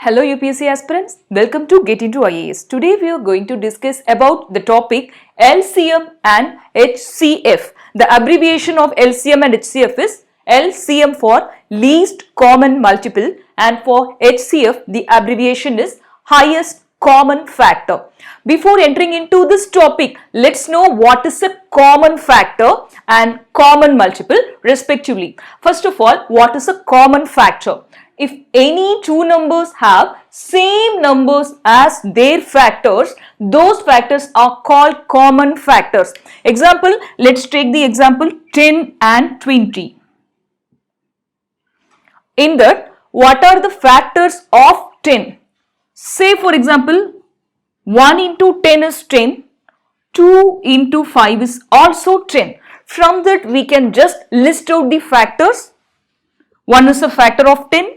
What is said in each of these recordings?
Hello UPSC aspirants, welcome to Get Into IAS. Today we are going to discuss about the topic LCM and HCF. The abbreviation of LCM and HCF is LCM for least common multiple and for HCF the abbreviation is highest common factor. Before entering into this topic, let's know what is a common factor and common multiple respectively. First of all, what is a common factor? If any two numbers have same numbers as their factors, those factors are called common factors. Example, let's take the example 10 and 20. In that, what are the factors of 10? Say for example, 1 into 10 is 10, 2 into 5 is also 10. From that we can just list out the factors. 1 is a factor of 10.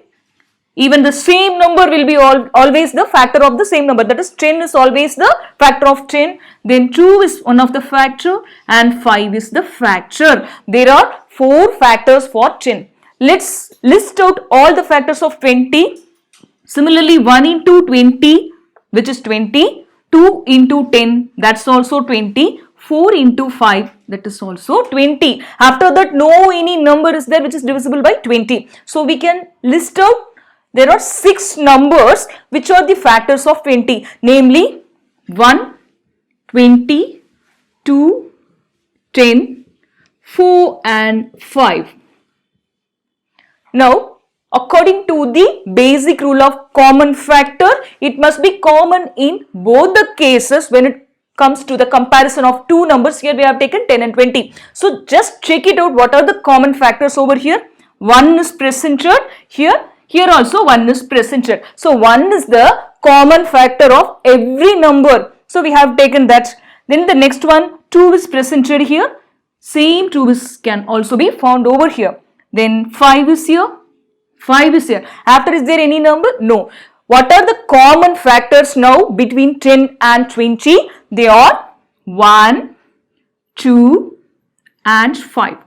Even the same number will be always the factor of the same number. That is 10 is always the factor of 10. Then 2 is one of the factor and 5 is the factor. There are 4 factors for 10. Let's list out all the factors of 20. Similarly 1 into 20 which is 20. 2 into 10 that's also 20. 4 into 5 that is also 20. After that no any number is there which is divisible by 20. So we can list out there are 6 numbers which are the factors of 20, namely 1, 20, 2, 10, 4 and 5. Now, according to the basic rule of common factor, it must be common in both the cases when it comes to the comparison of two numbers. Here we have taken 10 and 20. So, just check it out what are the common factors over here. 1 is presented here. Here also 1 is presented. So 1 is the common factor of every number. So we have taken that. Then the next one 2 is presented here. Same 2 is can also be found over here. Then 5 is here. 5 is here. After is there any number? No. What are the common factors now between 10 and 20? They are 1, 2 and 5.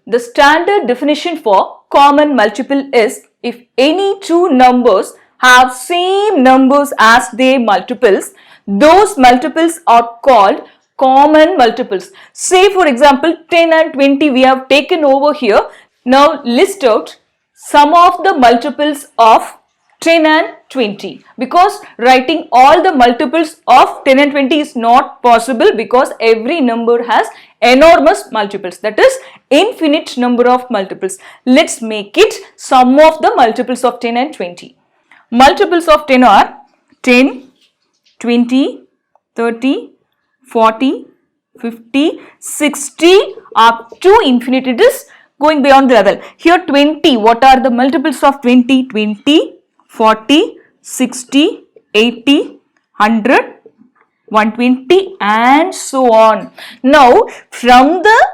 The standard definition for common multiple is if any two numbers have same numbers as their multiples, those multiples are called common multiples. Say for example 10 and 20 we have taken over here. Now list out some of the multiples of 10 and 20 because writing all the multiples of 10 and 20 is not possible because every number has enormous multiples, that is infinite number of multiples. Let's make it sum of the multiples of 10 and 20. Multiples of 10 are 10, 20, 30, 40, 50, 60 up to infinity. It is going beyond the level. Here 20, what are the multiples of 20? 20, 40, 60, 80, 100, 120 and so on. Now from the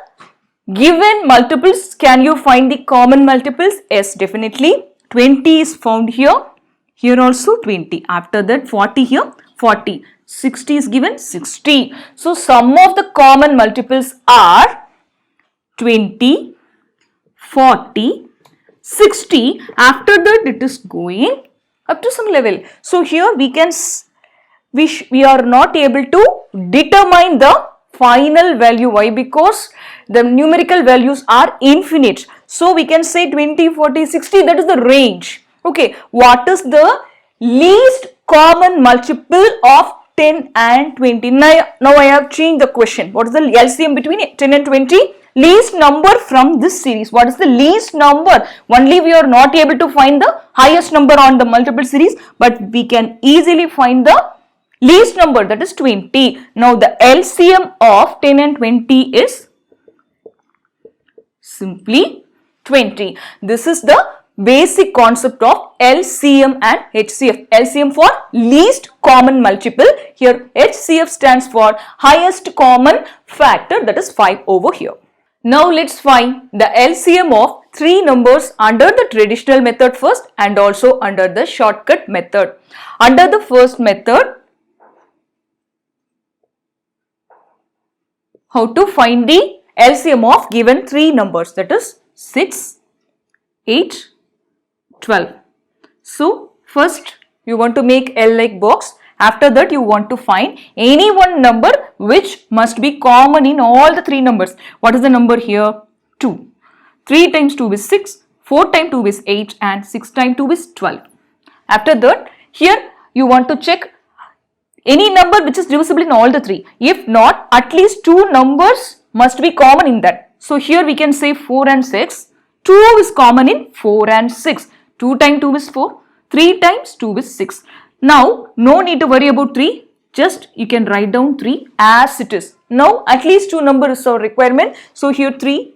given multiples can you find the common multiples? Yes, definitely. 20 is found here. Here also 20. After that 40 here 40. 60 is given 60. So sum of the common multiples are 20, 40, 60. After that it is going up to some level. So here we can we are not able to determine the final value. Why? Because the numerical values are infinite. So we can say 20, 40, 60, that is the range. Okay, what is the least common multiple of 10 and 20? Now I have changed the question. What is the LCM between 10 and 20? Least number from this series. What is the least number? Only we are not able to find the highest number on the multiple series, but we can easily find the least number, that is 20. Now the LCM of 10 and 20 is simply 20. This is the basic concept of LCM and HCF. LCM for least common multiple. Here HCF stands for highest common factor, that is 5 over here. Now let's find the LCM of 3 numbers under the traditional method first and also under the shortcut method. Under the first method, how to find the LCM of given 3 numbers, that is 6, 8, 12. So First, you want to make L-like box. After that, you want to find any one number which must be common in all the three numbers. What is the number here? 2. 3 times 2 is 6, 4 times 2 is 8 and 6 times 2 is 12. After that, here you want to check any number which is divisible in all the three. If not, at least 2 numbers must be common in that. So here we can say 4 and 6. 2 is common in 4 and 6. 2 times 2 is 4. 3 times 2 is 6. Now, no need to worry about 3. Just you can write down 3 as it is. Now, at least 2 numbers are requirement. So, here 3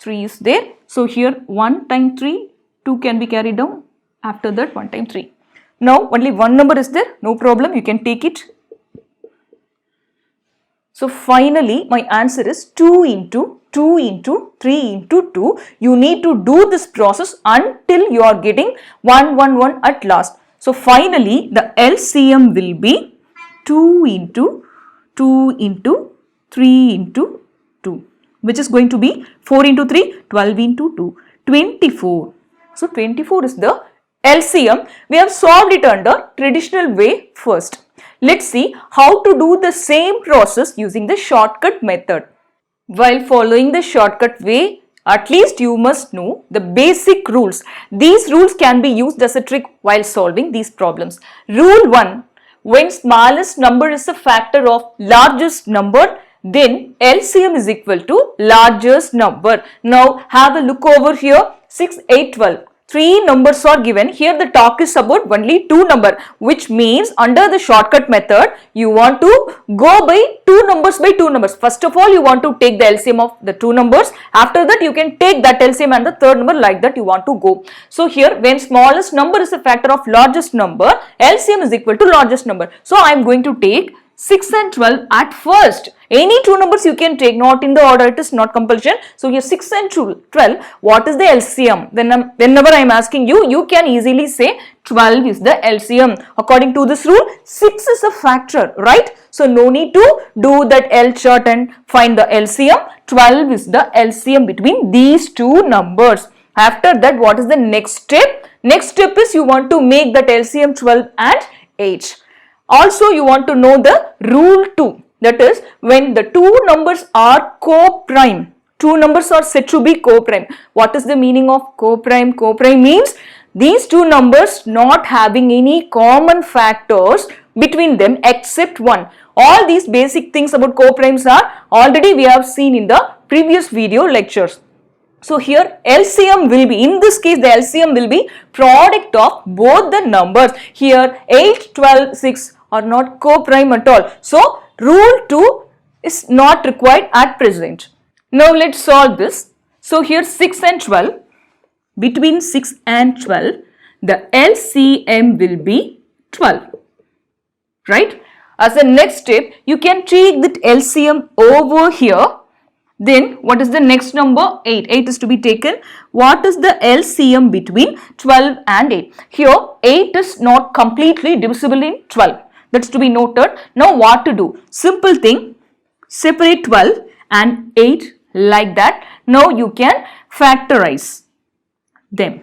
is there. So, here 1 times 3, 2 can be carried down. After that, 1 times 3. Now, only one number is there. No problem. You can take it. So, finally, my answer is 2 into 2 into 3 into 2. You need to do this process until you are getting 1, 1, 1 at last. So, finally, the LCM will be 2 into 2 into 3 into 2, which is going to be 4 into 3, 12 into 2, 24. So, 24 is the LCM. We have solved it under traditional way first. Let's see how to do the same process using the shortcut method. While following the shortcut way, at least you must know the basic rules. These rules can be used as a trick while solving these problems. Rule 1. When smallest number is a factor of largest number, then LCM is equal to largest number. Now have a look over here. 6, 8, 12. 3 numbers are given. Here the talk is about only 2 number, which means under the shortcut method, you want to go by 2 numbers by 2 numbers. First of all, you want to take the LCM of the 2 numbers. After that, you can take that LCM and the third number, like that you want to go. So here, when smallest number is a factor of largest number, LCM is equal to largest number. So I am going to take 6 and 12 at first. Any 2 numbers you can take, not in the order, it is not compulsion. So here 6 and 12, what is the LCM? Whenever I am asking you, you can easily say 12 is the LCM. According to this rule, 6 is a factor, right? So no need to do that L chart and find the LCM. 12 is the LCM between these 2 numbers. After that, what is the next step? Next step is you want to make that LCM 12 and 8. Also, you want to know the rule 2. That is, when the 2 numbers are co-prime. 2 numbers are said to be co-prime. What is the meaning of co-prime? Co-prime means these 2 numbers not having any common factors between them except 1. All these basic things about co-primes are already we have seen in the previous video lectures. So here LCM will be, in this case the LCM will be product of both the numbers. Here 8, 12, 6 are not co-prime at all. So rule 2 is not required at present. Now let's solve this. So here 6 and 12, between 6 and 12, the LCM will be 12, right? As a next step, you can take that LCM over here. Then what is the next number? 8. 8 is to be taken. What is the LCM between 12 and 8? Here 8 is not completely divisible in 12. That's to be noted. Now what to do? Simple thing. Separate 12 and 8 like that. Now you can factorize them.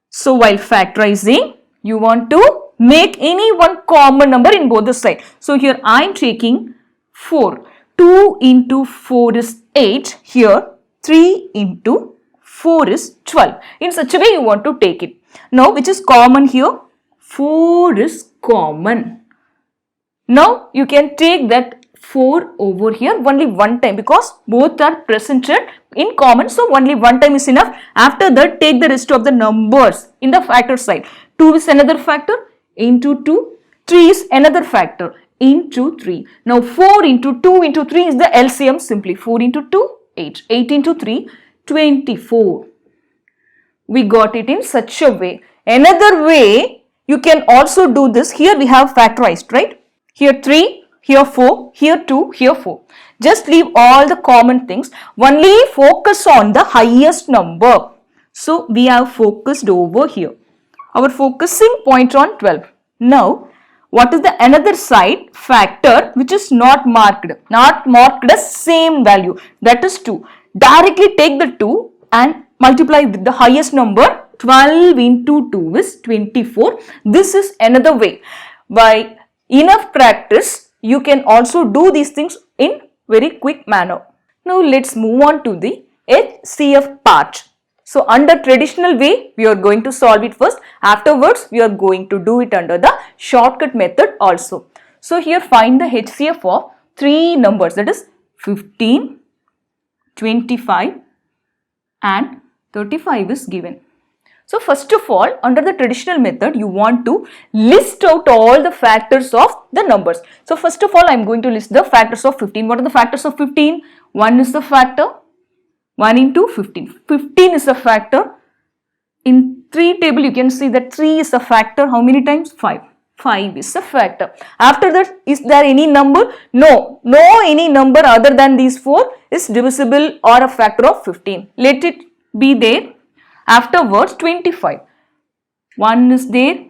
So while factorizing, you want to make any one common number in both the sides. So here I am taking 4. 2 into 4 is 8. Here 3 into 4 is 12. In such a way you want to take it. Now which is common here? 4 is common. Now you can take that 4 over here only one time because both are presented in common. So only one time is enough. After that, take the rest of the numbers in the factor side. 2 is another factor into 2. 3 is another factor into 3. Now 4 into 2 into 3 is the LCM. Simply 4 into 2, 8. 8 into 3, 24. We got it in such a way. Another way, you can also do this. Here we have factorized, right? Here 3, here 4, here 2, here 4. Just leave all the common things. Only focus on the highest number. So we have focused over here. Our focusing point on 12. Now, what is the another side factor which is not marked? Not marked as same value. That is 2. Directly take the 2 and multiply with the highest number 12 into 2 is 24. This is another way. By enough practice, you can also do these things in very quick manner. Now let's move on to the HCF part. So under traditional way, we are going to solve it first. Afterwards, we are going to do it under the shortcut method also. So here find the HCF of three numbers, that is 15, 25 and 35 is given. So first of all, under the traditional method, you want to list out all the factors of the numbers. So first of all, I am going to list the factors of 15. What are the factors of 15? 1 is the factor. 1 into 15. 15 is a factor. In 3 table, you can see that 3 is a factor. How many times? 5. 5 is a factor. After that, is there any number? No. No any number other than these 4 is divisible or a factor of 15. Let it be there. Afterwards, 25. 1 is there.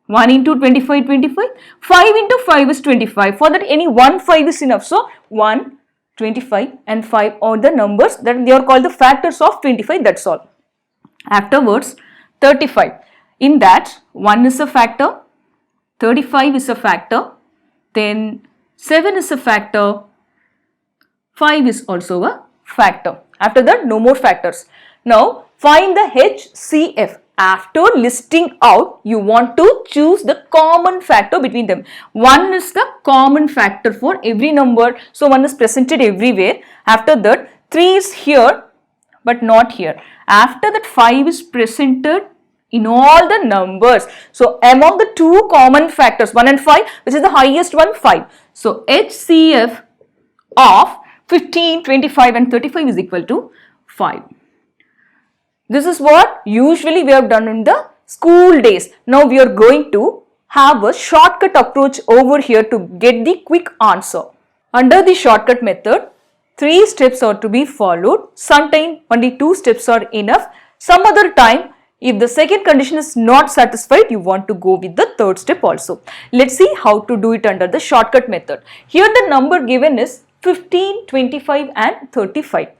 1 into 25, 25. 5 into 5 is 25. For that, any 1, 5 is enough. So, 1, 25 and 5 are the numbers that they are called the factors of 25. That's all. Afterwards, 35. In that, 1 is a factor. 35 is a factor. Then, 7 is a factor. 5 is also a factor. After that, no more factors. Now, find the HCF. After listing out, you want to choose the common factor between them. 1 is the common factor for every number. So, 1 is presented everywhere. After that, 3 is here but not here. After that, 5 is presented in all the numbers. So, among the two common factors, 1 and 5, which is the highest one? 5. So, HCF of 15, 25 and 35 is equal to 5. This is what usually we have done in the school days. Now we are going to have a shortcut approach over here to get the quick answer. Under the shortcut method, 3 steps are to be followed. Sometimes only 2 steps are enough. Some other time, if the second condition is not satisfied, you want to go with the third step also. Let's see how to do it under the shortcut method. Here the number given is 15, 25 and 35.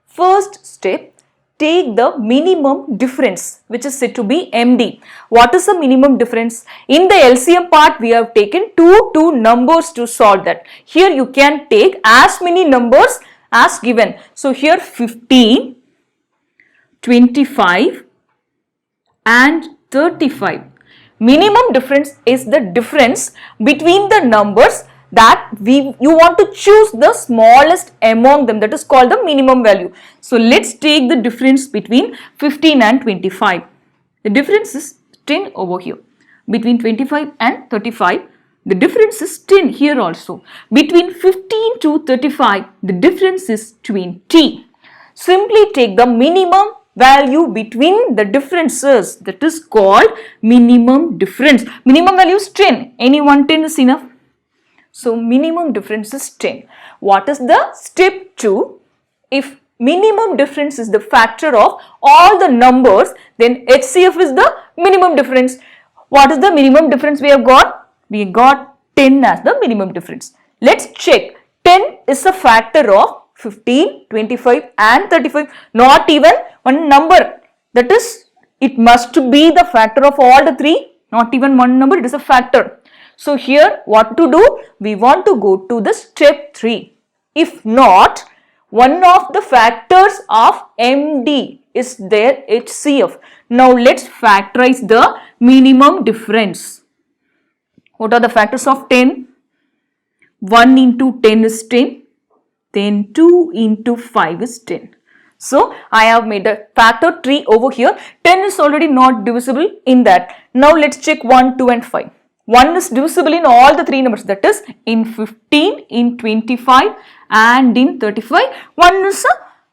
First step, take the minimum difference, which is said to be MD. What is the minimum difference? In the LCM part, we have taken two numbers to solve that. Here you can take as many numbers as given. So here 15, 25 and 35. Minimum difference is the difference between the numbers that you want to choose the smallest among them, that is called the minimum value. So let's take the difference between 15 and 25. The difference is 10 over here. Between 25 and 35, the difference is 10 here also. Between 15 to 35, the difference is 20. Simply take the minimum value between the differences, that is called minimum difference. Minimum value is 10. Any one 10 is enough. So, minimum difference is 10. What is the step 2? If minimum difference is the factor of all the numbers, then HCF is the minimum difference. What is the minimum difference we have got? We got 10 as the minimum difference. Let's check. 10 is a factor of 15, 25 and 35. Not even one number. That is, it must be the factor of all the three. Not even one number, it is a factor. So here what to do? We want to go to the step 3. If not, one of the factors of MD is their HCF. Now let's factorize the minimum difference. What are the factors of 10? 1 into 10 is 10. Then 2 into 5 is 10. So I have made a factor tree over here. 10 is already not divisible in that. Now let's check 1, 2 and 5. 1 is divisible in all the three numbers, that is in 15, in 25 and in 35. 1 is a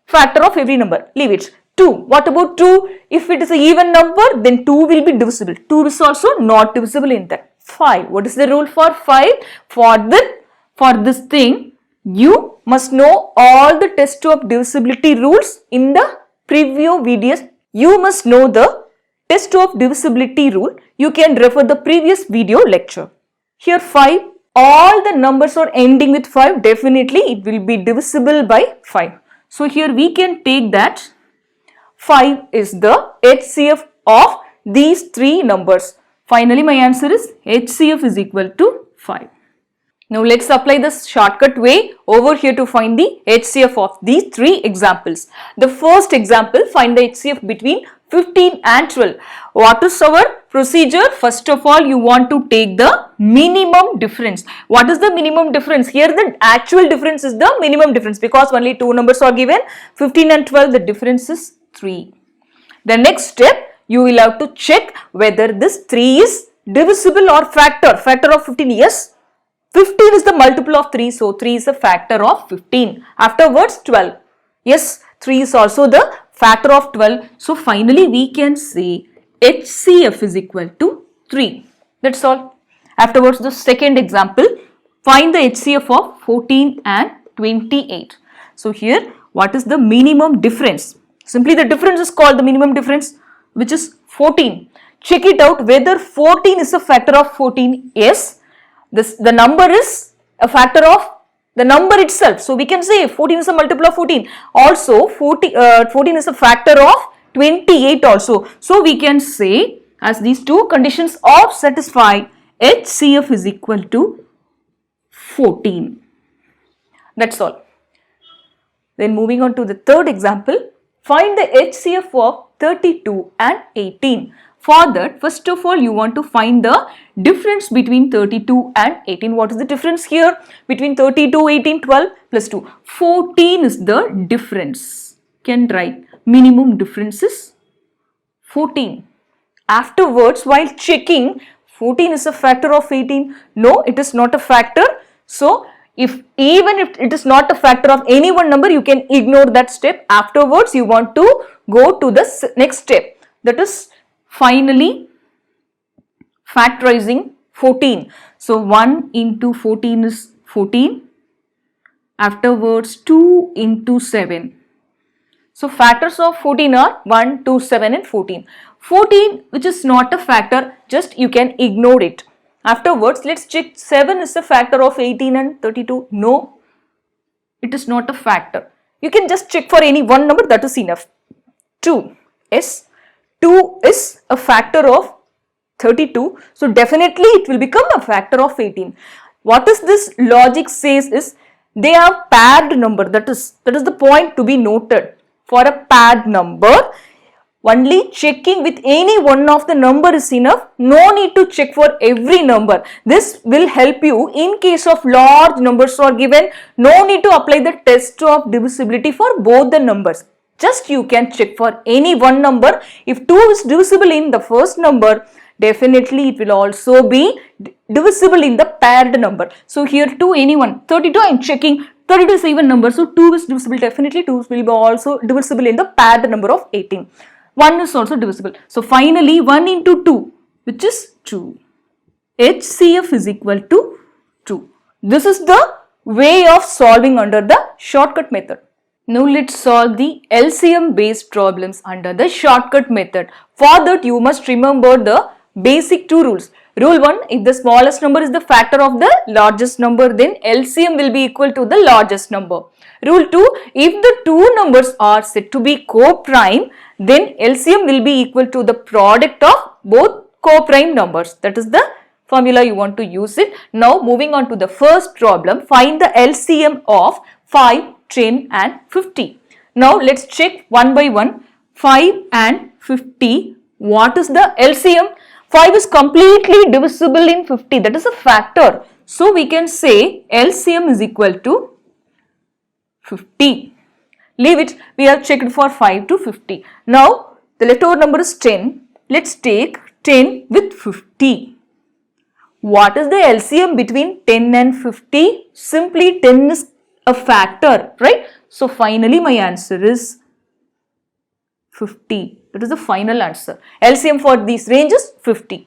factor of every number. Leave it. 2. What about 2? If it is an even number, then 2 will be divisible. 2 is also not divisible in that. 5. What is the rule for 5? For this thing, you must know all the test of divisibility rules in the preview videos. You must know the test of divisibility rule. You can refer the previous video lecture. Here 5, all the numbers are ending with 5. Definitely it will be divisible by 5. So here we can take that 5 is the HCF of these three numbers. Finally, my answer is HCF is equal to 5. Now let's apply this shortcut way over here to find the HCF of these three examples. The first example, find the HCF between 15 and 12. What is our procedure? First of all, you want to take the minimum difference. What is the minimum difference? Here the actual difference is the minimum difference because only two numbers are given, 15 and 12, the difference is 3. The next step, you will have to check whether this 3 is divisible or factor of 15. Yes, 15 is the multiple of 3, so 3 is a factor of 15. Afterwards 12. Yes, 3 is also the factor of 12. So finally we can say HCF is equal to 3. That's all. Afterwards the second example, find the HCF of 14 and 28. So here what is the minimum difference? Simply the difference is called the minimum difference, which is 14. Check it out whether 14 is a factor of 14. Yes. The number is a factor of the number itself. So we can say 14 is a multiple of 14. Also 14 is a factor of 28 also. So we can say as these two conditions are satisfied, HCF is equal to 14. That's all. Then moving on to the third example, find the HCF of 32 and 18. For that, first of all, you want to find the difference between 32 and 18. What is the difference here? Between 32, 18, 12 plus 2. 14 is the difference. Can write minimum difference is 14. Afterwards, while checking, 14 is a factor of 18. No, it is not a factor. So, even if it is not a factor of any one number, you can ignore that step. Afterwards, you want to go to the next step. That is finally factorizing 14. So 1 into 14 is 14. Afterwards 2 into 7. So factors of 14 are 1, 2, 7 and 14. 14 which is not a factor, just you can ignore it. Afterwards let's check 7 is a factor of 18 and 32. No, it is not a factor. You can just check for any one number, that is enough. 2. Yes. 2 is a factor of 32, so definitely it will become a factor of 18. What is this logic says is they are paired number, that is the point to be noted. For a paired number, only checking with any one of the number is enough, no need to check for every number. This will help you in case of large numbers are given, no need to apply the test of divisibility for both the numbers. Just you can check for any one number. If 2 is divisible in the first number, definitely it will also be divisible in the paired number. So here 2, anyone, 32 I am checking, 32 is even number, so 2 is divisible, definitely 2 will be also divisible in the paired number of 18. 1 is also divisible. So finally 1 into 2, which is 2. HCF is equal to 2. This is the way of solving under the shortcut method. Now let's solve the LCM based problems under the shortcut method. For that you must remember the basic two rules. Rule 1, if the smallest number is the factor of the largest number, then LCM will be equal to the largest number. Rule 2, if the two numbers are said to be co-prime, then LCM will be equal to the product of both co-prime numbers. That is the formula you want to use it. Now moving on to the first problem, find the LCM of 5, 10 and 50. Now let's check one by one. 5 and 50. What is the LCM? 5 is completely divisible in 50. That is a factor. So we can say LCM is equal to 50. Leave it. We have checked for 5 to 50. Now the leftover number is 10. Let's take 10 with 50. What is the LCM between 10 and 50? Simply 10 is a factor, right? So finally my answer is 50. That is the final answer. LCM for these ranges 50.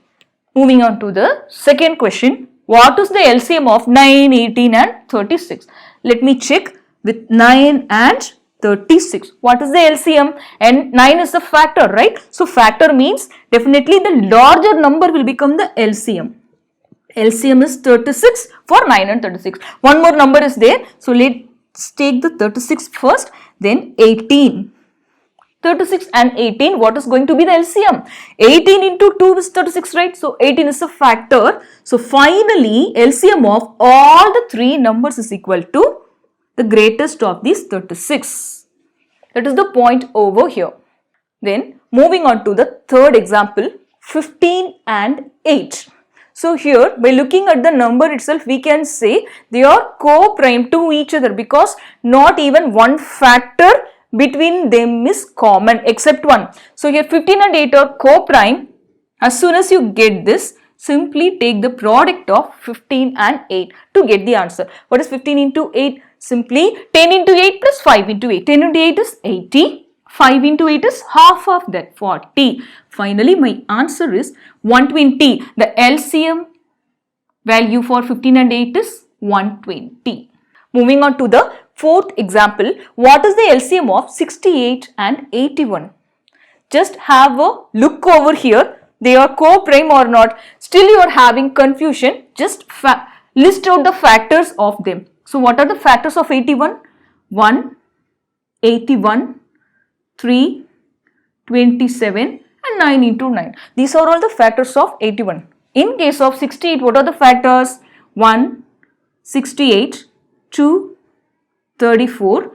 Moving on to the second question. What is the LCM of 9, 18 and 36? Let me check with 9 and 36. What is the LCM? And 9 is a factor, right? So factor means definitely the larger number will become the LCM. LCM is 36 for 9 and 36. One more number is there. So let's take the 36 first, then 18. 36 and 18, what is going to be the LCM? 18 into 2 is 36, right? So 18 is a factor. So finally, LCM of all the three numbers is equal to the greatest of these 36. That is the point over here. Then moving on to the third example, 15 and 8. So here, by looking at the number itself, we can say they are co-prime to each other because not even one factor between them is common except one. So here 15 and 8 are co-prime. As soon as you get this, simply take the product of 15 and 8 to get the answer. What is 15 into 8? Simply 10 into 8 plus 5 into 8. 10 into 8 is 80. 5 into 8 is half of that, 40. Finally, my answer is 120. The LCM value for 15 and 8 is 120. Moving on to the fourth example, what is the LCM of 68 and 81? Just have a look over here. They are co-prime or not. Still you are having confusion. Just list out the factors of them. So what are the factors of 81? 1, 81, 3, 27 and 9 into 9. These are all the factors of 81. In case of 68, what are the factors? 1, 68, 2, 34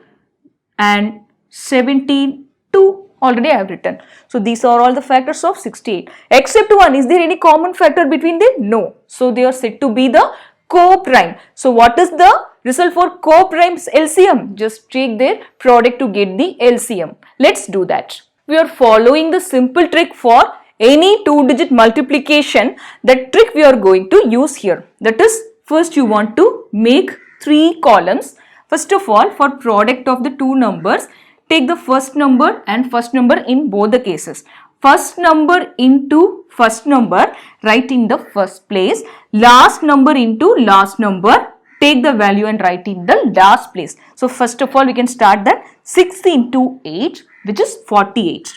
and 17, 2 already I have written. So these are all the factors of 68. Except 1, is there any common factor between them? No. So they are said to be the co-prime. So what is the result for co-prime's LCM? Just take their product to get the LCM. Let's do that. We are following the simple trick for any two-digit multiplication. That trick we are going to use here. That is, first you want to make 3 columns. First of all, for product of the two numbers, take the first number and first number in both the cases. First number into first number, write in the first place. Last number into last number, take the value and write in the last place. So first of all, we can start that 6 into 8, which is 48.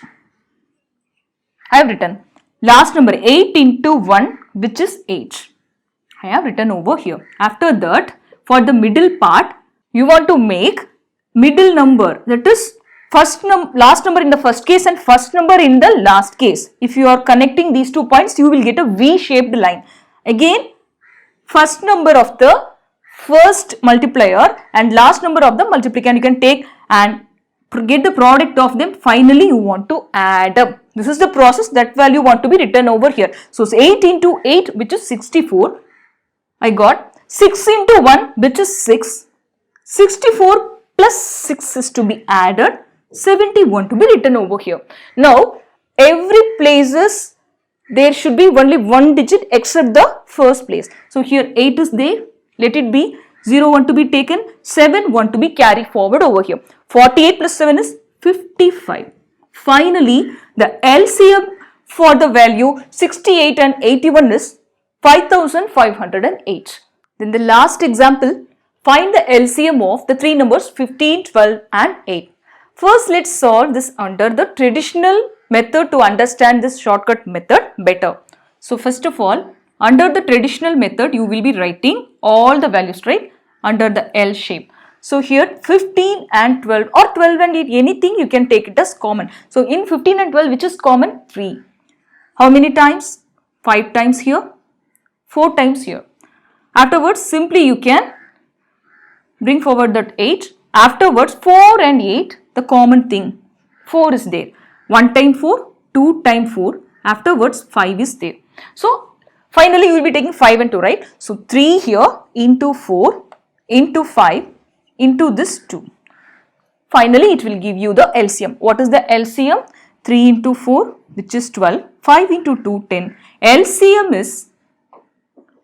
I have written last number 8 into 1, which is 8. I have written over here. After that, for the middle part, you want to make middle number, that is last number in the first case and first number in the last case. If you are connecting these 2 points, you will get a V-shaped line. Again, first number of the first multiplier and last number of the multiplier you can take and get the product of them. Finally, you want to add up. This is the process. That value want to be written over here. So, 8 into 8, which is 64. I got 6 into 1, which is 6. 64 plus 6 is to be added. 71 to be written over here. Now, every places there should be only one digit except the first place. So, here 8 is there. Let it be. 0 1 to be taken. 7 1 to be carried forward over here. 48 plus 7 is 55. Finally, the LCM for the value 68 and 81 is 5508. Then the last example, find the LCM of the three numbers 15, 12 and 8. First, let's solve this under the traditional method to understand this shortcut method better. So, first of all, under the traditional method, you will be writing all the values, right, under the L shape. So, here 15 and 12 or 12 and 8, anything you can take it as common. So, in 15 and 12, which is common? 3. How many times? 5 times here, 4 times here. Afterwards, simply you can bring forward that 8. Afterwards, 4 and 8, the common thing, 4 is there. 1 time 4, 2 time 4. Afterwards, 5 is there. So, finally, you will be taking 5 and 2, right? So, 3 here into 4 into 5 into this 2. Finally, it will give you the LCM. What is the LCM? 3 into 4, which is 12. 5 into 2, 10. LCM is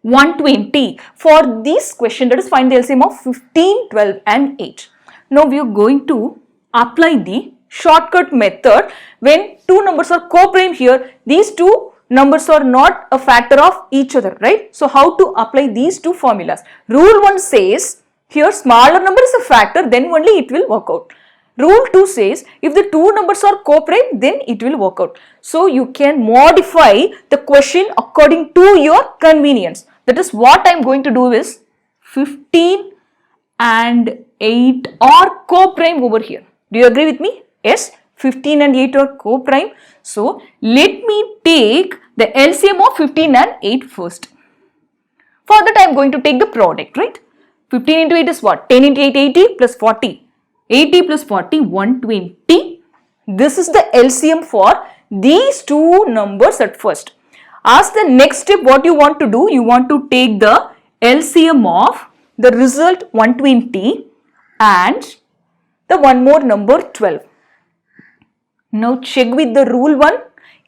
120. For this question, let us find the LCM of 15, 12 and 8. Now, we are going to apply the shortcut method. When two numbers are co-prime here, these two numbers are not a factor of each other, right? So, how to apply these two formulas? Rule 1 says, here smaller number is a factor, then only it will work out. Rule 2 says, if the two numbers are co-prime, then it will work out. So, you can modify the question according to your convenience. That is what I am going to do is 15 and 8 are co-prime over here. Do you agree with me? Yes, 15 and 8 are co-prime. So let me take the LCM of 15 and 8 first. For that I am going to take the product, right? 15 into 8 is what? 10 into 8, 80 plus 40. 80 plus 40, 120. This is the LCM for these two numbers at first. As the next step, what you want to do? You want to take the LCM of the result 120 and the one more number 12. Now check with the rule 1.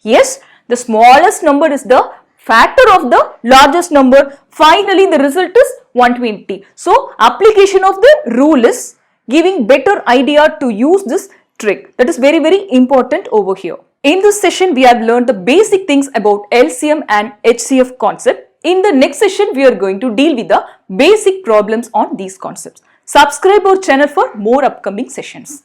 Yes, the smallest number is the factor of the largest number. Finally, the result is 120. So, application of the rule is giving better idea to use this trick. That is very, very important over here. In this session, we have learned the basic things about LCM and HCF concept. In the next session, we are going to deal with the basic problems on these concepts. Subscribe our channel for more upcoming sessions.